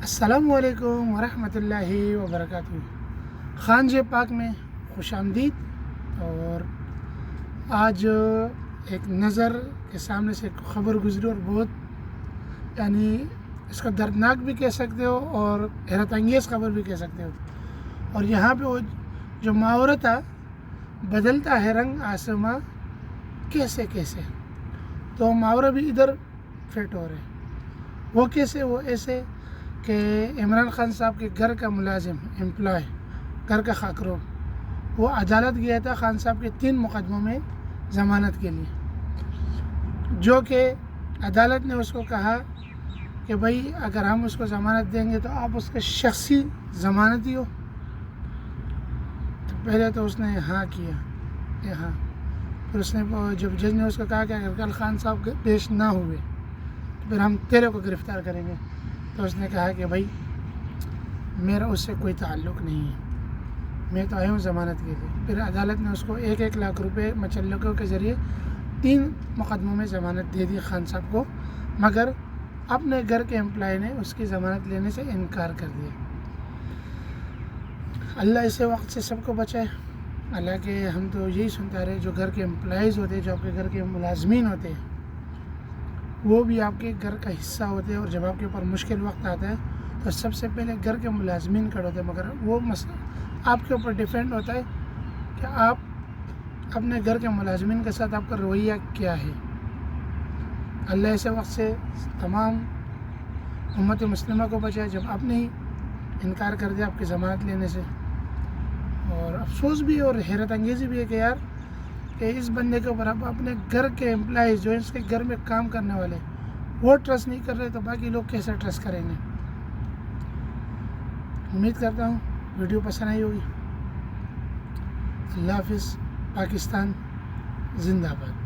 السلام علیکم ورحمۃ اللہ وبرکاتہ۔ خانج پاک میں خوش آمدید۔ اور آج ایک نظر کے سامنے سے ایک خبر گزری اور بہت اس کو دردناک بھی کہہ سکتے ہو اور حیرت انگیز خبر بھی کہہ سکتے ہو۔ اور یہاں پہ وہ جو محاورہ تھا، بدلتا ہے رنگ آسماں کیسے کیسے، تو محاورہ بھی ادھر فٹ ہو رہے۔ وہ کیسے؟ وہ ایسے کہ عمران خان صاحب کے گھر کا ملازم امپلائی، گھر کا خاکرو، وہ عدالت گیا تھا خان صاحب کے 3 مقدموں میں ضمانت کے لیے، جو کہ عدالت نے اس کو کہا کہ بھائی اگر ہم اس کو ضمانت دیں گے تو آپ اس کے شخصی ضمانتی ہو۔ تو پہلے تو اس نے ہاں کیا کہ ہاں، پھر اس نے جب جج نے اس کو کہا کہ اگر کل خان صاحب پیش نہ ہوئے تو پھر ہم تیرے کو گرفتار کریں گے، تو اس نے کہا کہ بھائی میرا اس سے کوئی تعلق نہیں ہے، میں تو آیا ہوں ضمانت کے لیے۔ پھر عدالت نے اس کو 1-1 لاکھ روپے مچلکوں کے ذریعے 3 مقدموں میں ضمانت دے دی خان صاحب کو، مگر اپنے گھر کے امپلائی نے اس کی ضمانت لینے سے انکار کر دیا۔ اللہ اسے وقت سے سب کو بچائے۔ حالانکہ ہم تو یہی سنتا رہے، جو گھر کے امپلائیز ہوتے ہیں، جو آپ کے گھر کے ملازمین ہوتے ہیں، وہ بھی آپ کے گھر کا حصہ ہوتے ہیں، اور جب آپ کے اوپر مشکل وقت آتا ہے تو سب سے پہلے گھر کے ملازمین کھڑے ہوتے ہیں، مگر وہ مسئلہ آپ کے اوپر ڈیپینڈ ہوتا ہے کہ آپ اپنے گھر کے ملازمین کے ساتھ آپ کا رویہ کیا ہے۔ اللہ ایسے وقت سے تمام امت مسلمہ کو بچائے جب آپ نے ہی انکار کر دیا آپ کی ضمانت لینے سے۔ اور افسوس بھی اور حیرت انگیزی بھی ہے کہ یار کہ اس بندے کے اوپر آپ اپنے گھر کے امپلائیز، جو اس کے گھر میں کام کرنے والے، وہ ٹرسٹ نہیں کر رہے تو باقی لوگ کیسے ٹرسٹ کریں گے۔ امید کرتا ہوں ویڈیو پسند آئی ہوگی۔ اللہ حافظ۔ پاکستان زندہ باد۔